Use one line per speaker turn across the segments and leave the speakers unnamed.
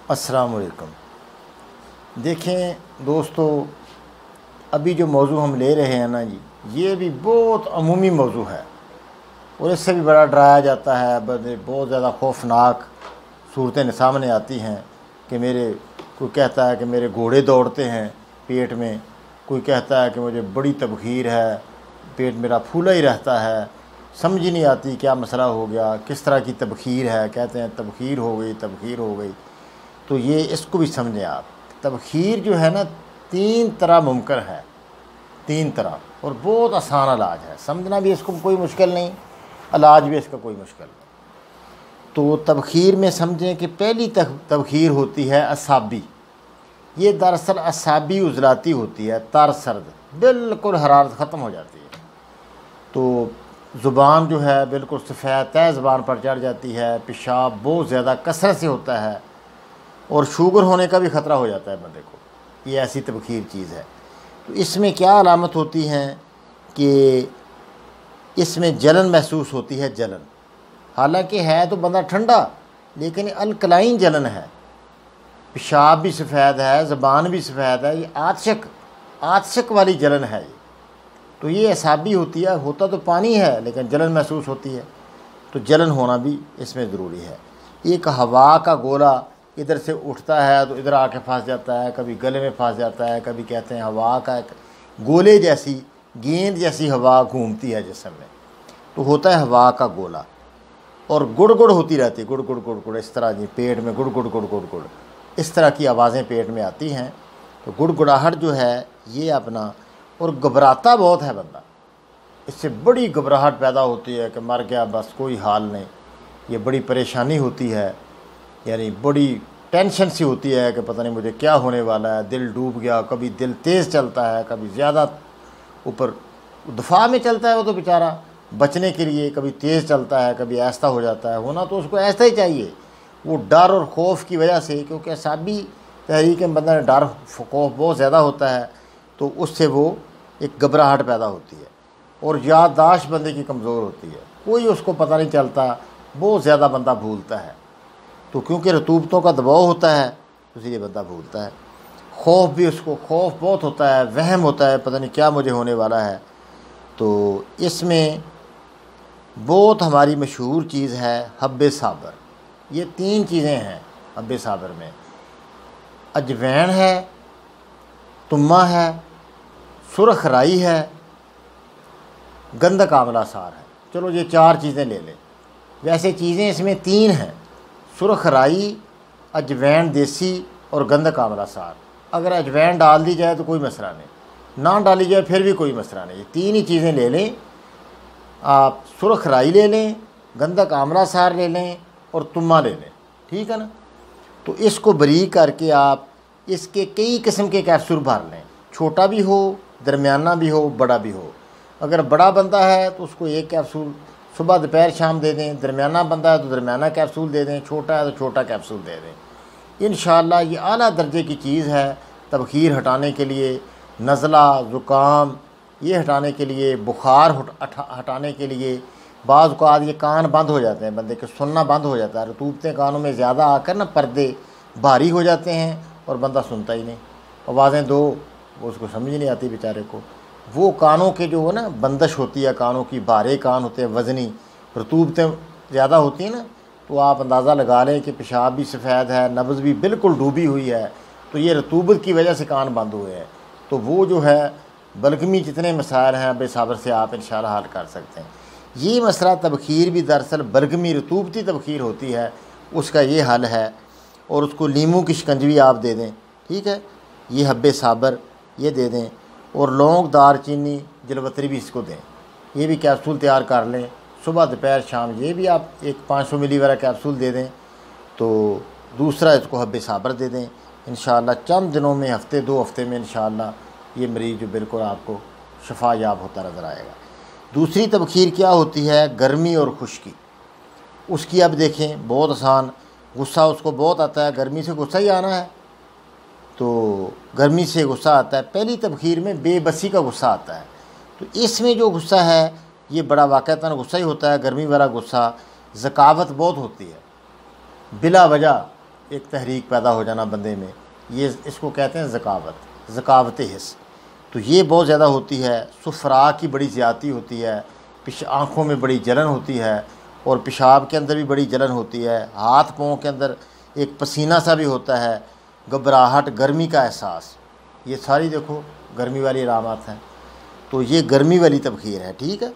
अस्सलाम वालेकुम। देखें दोस्तों, अभी जो मौजू हम ले रहे हैं ना जी, ये भी बहुत अमूमी मौजू है और इससे भी बड़ा डराया जाता है। बहुत ज़्यादा खौफनाक सूरतें सामने आती हैं कि कोई कहता है कि मेरे घोड़े दौड़ते हैं पेट में, कोई कहता है कि मुझे बड़ी तबखीर है, पेट मेरा फूला ही रहता है, समझ ही नहीं आती क्या मसला हो गया, किस तरह की तबखीर है। कहते हैं तबखीर हो गई, तबखीर हो गई। तो ये इसको भी समझें आप। तबखीर जो है ना, 3 तरह मुमकिन है, 3 तरह, और बहुत आसान इलाज है। समझना भी इसको कोई मुश्किल नहीं, इलाज भी इसका कोई मुश्किल नहीं। तो तबखीर में समझें कि पहली तबखीर होती है असाबी। ये दरअसल असाबी उजलाती होती है, तार सर्द, बिल्कुल हरारत ख़त्म हो जाती है। तो ज़ुबान जो है बिल्कुल सफ़ेद तय ज़ुबान पर चढ़ जाती है, पेशाब बहुत ज़्यादा कसरत से होता है और शुगर होने का भी ख़तरा हो जाता है बंदे को। ये ऐसी तबखीर चीज़ है। तो इसमें क्या अलामत होती हैं कि इसमें जलन महसूस होती है, जलन। हालांकि है तो बंदा ठंडा, लेकिन अल्कलाइन जलन है। पेशाब भी सफ़ेद है, ज़बान भी सफ़ेद है। ये आतशक वाली जलन है ये। तो ये असाबी होती है, होता तो पानी है लेकिन जलन महसूस होती है। तो जलन होना भी इसमें ज़रूरी है। एक हवा का गोला इधर से उठता है तो इधर आके फंस जाता है, कभी गले में फंस जाता है, कभी कहते हैं हवा का एक गोले जैसी, गेंद जैसी हवा घूमती है जिस्म में, तो होता है हवा का गोला। और गुड़ गुड़ होती रहती है, गुड़ गुड़ गुड़ गुड़, इस तरह जी पेट में गुड़ गुड़ गुड़ गुड़ गुड़, इस तरह की आवाज़ें पेट में आती हैं। तो गुड़गुड़ाहट जो है ये अपना, और घबराता बहुत है बंदा, इससे बड़ी घबराहट पैदा होती है कि मर गया बस, कोई हाल नहीं। ये बड़ी परेशानी होती है, यानी बड़ी टेंशन सी होती है कि पता नहीं मुझे क्या होने वाला है। दिल डूब गया, कभी दिल तेज़ चलता है, कभी ज़्यादा ऊपर दफा में चलता है वो तो बेचारा बचने के लिए, कभी तेज़ चलता है, कभी ऐसा हो जाता है। होना तो उसको ऐसा ही चाहिए, वो डर और खौफ की वजह से, क्योंकि असाबी तहरीक में बंदा डर खौफ बहुत ज़्यादा होता है, तो उससे वो एक घबराहट पैदा होती है। और याददाश्त बंदे की कमज़ोर होती है, कोई उसको पता नहीं चलता, बहुत ज़्यादा बंदा भूलता है। तो क्योंकि रतूबतों का दबाव होता है तो इसलिए बंदा भूलता है। खौफ भी, उसको खौफ बहुत होता है, वहम होता है, पता नहीं क्या मुझे होने वाला है। तो इसमें बहुत हमारी मशहूर चीज़ है हब्बे साबर। ये 3 चीज़ें हैं हब्बे साबर में। अजवैन है, तुम्मा है, सुरख राई है, गंधक आंवला सार है। चलो ये 4 चीज़ें ले लें। वैसे चीज़ें इसमें 3 हैं, सुरख राई, अजवैन देसी और गंधक आंवला सार। अगर अजवैन डाल दी जाए तो कोई मसला नहीं, ना डाली जाए फिर भी कोई मसला नहीं। ये 3 ही चीज़ें ले लें आप। सुरख राई ले लें, गंधक आंवला सार ले लें और तुम्मा ले लें, ठीक है ना। तो इसको बरीक करके आप इसके कई किस्म के कैप्सूल भर लें, छोटा भी हो, दरमियाना भी हो, बड़ा भी हो। अगर बड़ा बंदा है तो उसको 1 कैप्सूल सुबह दोपहर शाम दे दें, दरमियाना बंदा है तो दरमियाना कैप्सूल दे दें, छोटा है तो छोटा कैप्सूल दे दें। इंशाअल्लाह ये आला दर्जे की चीज़ है तबखीर हटाने के लिए, नज़ला ज़ुकाम ये हटाने के लिए, बुखार हटाने के लिए। बाज़ औक़ात ये कान बंद हो जाते हैं, बंदे के सुनना बंद हो जाता है, रतूबतें कानों में ज़्यादा आकर ना पर्दे भारी हो जाते हैं और बंदा सुनता ही नहीं। आवाज़ें दो वो उसको समझ नहीं आती बेचारे को। वो कानों के जो है ना बंदिश होती है, कानों की, भारे कान होते हैं, वज़नी, रतूबतें ज़्यादा होती हैं ना, तो आप अंदाज़ा लगा लें कि पेशाब भी सफ़ेद है, नब्ज़ भी बिल्कुल डूबी हुई है। तो ये रतूबत की वजह से कान बंद हुए हैं। तो वो जो है बलगमी जितने मसाइल हैं बेसाबर से आप इंशाअल्लाह हल कर सकते हैं। ये मसला तबखीर भी दरअसल बलगमी रतूबती तबखीर होती है, उसका ये हल है। और उसको लीमू की शिकंजवी आप दे दें, ठीक है। ये हब्बे साबर ये दे दें, और लौंग, दारचीनी, जलवतरी भी इसको दें। ये भी कैप्सूल तैयार कर लें, सुबह दोपहर शाम। ये भी आप एक 500 मिली वाला कैप्सूल दे दें। तो दूसरा इसको हब्बे साबर दे दें। इंशाअल्लाह चंद दिनों में, हफ्ते 2 हफ्ते में इंशाअल्लाह ये मरीज़ जो बिल्कुल आपको शफा याब होता नज़र आएगा। दूसरी तबखीर क्या होती है, गर्मी और खुश्की। उसकी अब देखें, बहुत आसान। गुस्सा उसको बहुत आता है, गर्मी से गुस्सा ही आना है, तो गर्मी से गुस्सा आता है। पहली तबखीर में बेबसी का गुस्सा आता है। तो इसमें जो गुस्सा है ये बड़ा वाक़तन गुस्सा ही होता है, गर्मी वाला गुस्सा। ज़कावत बहुत होती है, बिला वजह एक तहरीक पैदा हो जाना बंदे में, ये इसको कहते हैं ज़कावत हिस्स। तो ये बहुत ज़्यादा होती है। सुफरा की बड़ी ज़्यादती होती है, आँखों में बड़ी जलन होती है, और पेशाब के अंदर भी बड़ी जलन होती है। हाथ पाँव के अंदर एक पसीना सा भी होता है, घबराहट, गर्मी का एहसास, ये सारी देखो गर्मी वाली अलामत हैं। तो ये गर्मी वाली तबखीर है, ठीक है।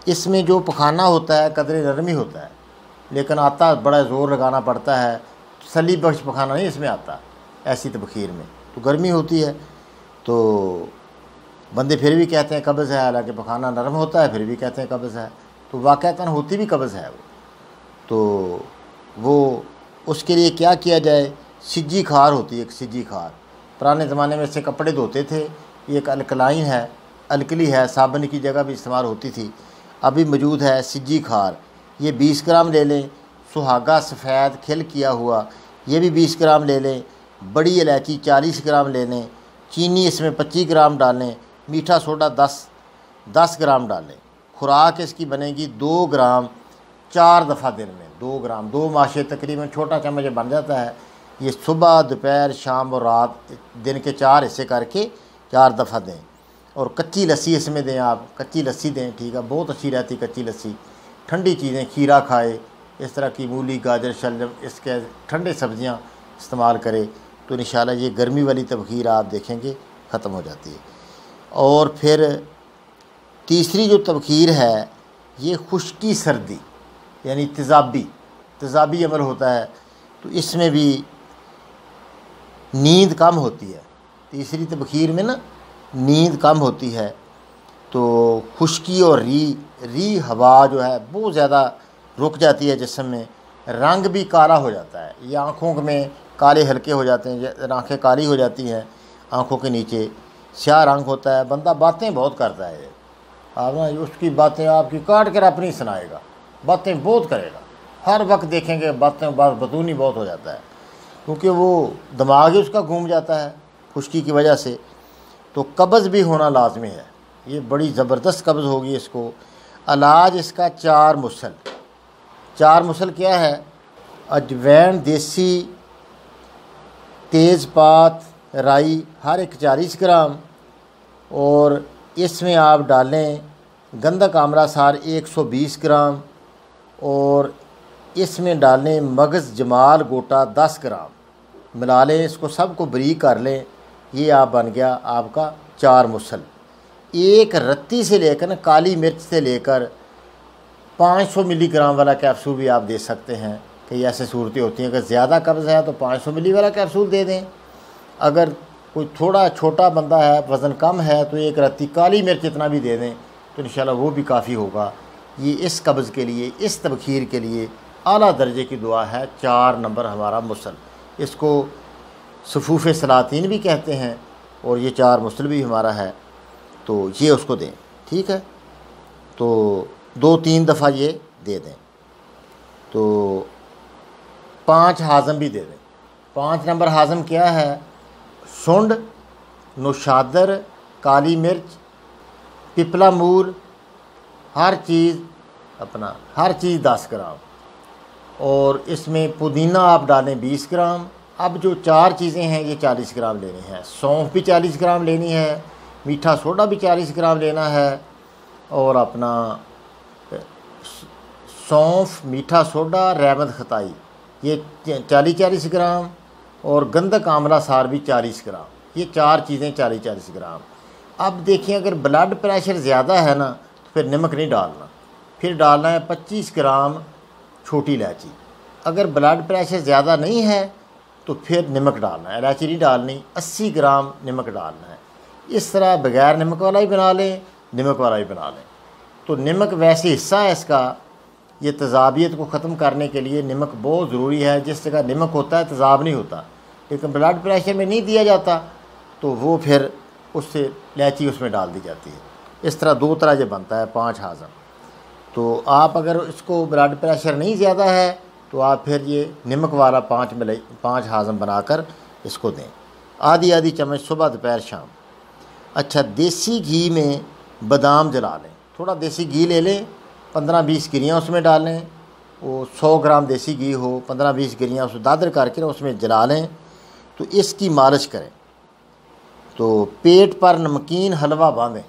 इसमें जो पखाना होता है कदरे नरमी होता है, लेकिन आता बड़ा ज़ोर लगाना पड़ता है, तसल्ली बख्श पखाना नहीं इसमें आता ऐसी तबखीर में। तो गर्मी होती है, तो बंदे फिर भी कहते हैं कब्ज़ है, हालांकि पखाना नरम होता है, फिर भी कहते हैं कब्ज़ है। तो वाक़अतन होती भी कब्ज़ है वो। तो वो उसके लिए क्या किया जाए, सिज्जी खार होती है, एक सिज्जी खार, पुराने ज़माने में इससे कपड़े धोते थे। ये एक अल्कलाइन है, अल्कली है, साबुन की जगह भी इस्तेमाल होती थी, अभी मौजूद है। सिज्जी खार ये 20 ग्राम ले लें। सुहागा सफ़ेद खिल किया हुआ ये भी 20 ग्राम ले लें। बड़ी इलायची 40 ग्राम ले लें। चीनी इसमें 25 ग्राम डालें। मीठा सोडा 10 ग्राम डालें। खुराक इसकी बनेगी 2 ग्राम 4 दफ़ा दिन में। 2 ग्राम 2 माशे तकरीबन छोटा चम्मच बन जाता है। ये सुबह, दोपहर, शाम और रात, दिन के 4 हिस्से करके 4 दफ़ा दें। और कच्ची लस्सी इसमें दें, आप कच्ची लस्सी दें, ठीक है, बहुत अच्छी रहती कच्ची लस्सी। ठंडी चीज़ें, खीरा खाए, इस तरह की मूली, गाजर, शलजम, इसके ठंडे सब्ज़ियाँ इस्तेमाल करें, तो इंशाल्लाह ये गर्मी वाली तबखीर आप देखेंगे ख़त्म हो जाती है। और फिर तीसरी जो तबखीर है, ये खुश्की सर्दी यानी तेज़ाबी अमल होता है, तो इसमें भी नींद कम होती है। तीसरी तबखीर में ना नींद कम होती है। तो खुश्की और री हवा जो है बहुत ज़्यादा रुक जाती है जिस्म में। रंग भी काला हो जाता है, ये आँखों में काले हल्के हो जाते हैं, आँखें काली हो जाती हैं, आँखों के नीचे स्याह रंग होता है। बंदा बातें बहुत करता है, आप ना उसकी बातें आपकी काट कर अपनी सुनाएगा, बातें बहुत करेगा, हर वक्त देखेंगे बतूनी बहुत हो जाता है, क्योंकि वो दिमाग ही उसका घूम जाता है खुश्की की वजह से। तो कब्ज़ भी होना लाजमी है, ये बड़ी ज़बरदस्त कब्ज़ होगी इसको। इलाज इसका 4 मुसल क्या है, अजवैन, देसी, तेज़पात, राई हर एक 40 ग्राम, और इसमें आप डालें गंधक आमला सार 120 ग्राम, और इसमें डालें मगज़ जमाल गोटा 10 ग्राम, मिला लें, इसको सबको बरीक कर लें। ये आप बन गया आपका 4 मुसल। एक रत्ती से लेकर, काली मिर्च से लेकर 500 मिलीग्राम वाला कैप्सूल भी आप दे सकते हैं। कई ऐसे सूरतें होती हैं, अगर ज़्यादा कब्ज़ है तो 500 मिली वाला कैप्सूल दे दें। अगर कोई थोड़ा छोटा बंदा है, वज़न कम है, तो एक रत्ती काली मिर्च इतना भी दे दें, तो इंशाल्लाह वो भी काफ़ी होगा। ये इस कब्ज़ के लिए, इस तबखीर के लिए आला दर्जे की दुआ है। 4 नंबर हमारा मुसल, इसको सफूफ़ सलातीन भी कहते हैं, और ये 4 मुसल भी हमारा है। तो ये उसको दें, ठीक है। तो 2-3 दफ़ा ये दे दें। तो 5 हाज़म भी दे दें। 5 नंबर हाज़म क्या है, सुंड, नौशादर, काली मिर्च, पिपला मूल, हर चीज़ 10 ग्राम, और इसमें पुदीना आप डालें 20 ग्राम। अब जो 4 चीज़ें हैं ये 40 ग्राम लेनी है। सौंफ भी 40 ग्राम लेनी है, मीठा सोडा भी 40 ग्राम लेना है, और अपना सौंफ, मीठा सोडा, रहमत खताई ये 40 ग्राम, और गंधक आमला सार भी 40 ग्राम। ये 4 चीज़ें 40 ग्राम। अब देखिए, अगर ब्लड प्रेशर ज़्यादा है ना, तो फिर नमक नहीं डालना, फिर डालना है 25 ग्राम छोटी इलायची। अगर ब्लड प्रेशर ज़्यादा नहीं है तो फिर नमक डालना है, इलायची नहीं डालनी, 80 ग्राम नमक डालना है। इस तरह बग़ैर नमक वाला ही बना लें, नमक वाला ही बना लें। तो नमक वैसे हिस्सा है इसका, ये तेज़ाबियत को ख़त्म करने के लिए नमक बहुत ज़रूरी है। जिस जगह नमक होता है तेज़ाब नहीं होता, लेकिन ब्लड प्रेशर में नहीं दिया जाता, तो वो फिर उससे इलायची उसमें डाल दी जाती है। इस तरह 2 तरह से बनता है 5 हाज़म। तो आप अगर इसको ब्लड प्रेशर नहीं ज़्यादा है तो आप फिर ये नमक वाला 5 हाज़म बनाकर इसको दें। आधी चम्मच सुबह, दोपहर, शाम। अच्छा, देसी घी में बादाम जला लें, थोड़ा देसी घी ले लें, 15-20 गिरियाँ उसमें डालें, वो 100 ग्राम देसी घी हो, 15-20 गिरियाँ उसको दादर करके ना उसमें जला लें, तो इसकी मालिश करें। तो पेट पर नमकीन हलवा बांधें,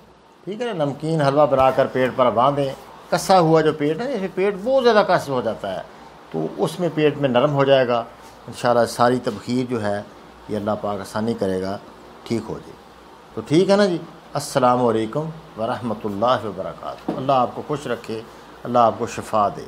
ठीक है ना, नमकीन हलवा बनाकर पेट पर बांधें। कसा हुआ जो पेट है, जैसे पेट बहुत ज़्यादा कस हो जाता है, तो उसमें पेट में नरम हो जाएगा इंशाल्लाह। सारी तबखीर जो है ये अल्लाह पाक आसानी करेगा, ठीक हो जाए। तो ठीक है ना जी। अस्सलामु अलैकुम वरहमतुल्लाहि वबरकातुहू। अल्लाह आपको खुश रखे, अल्लाह आपको शिफा दे।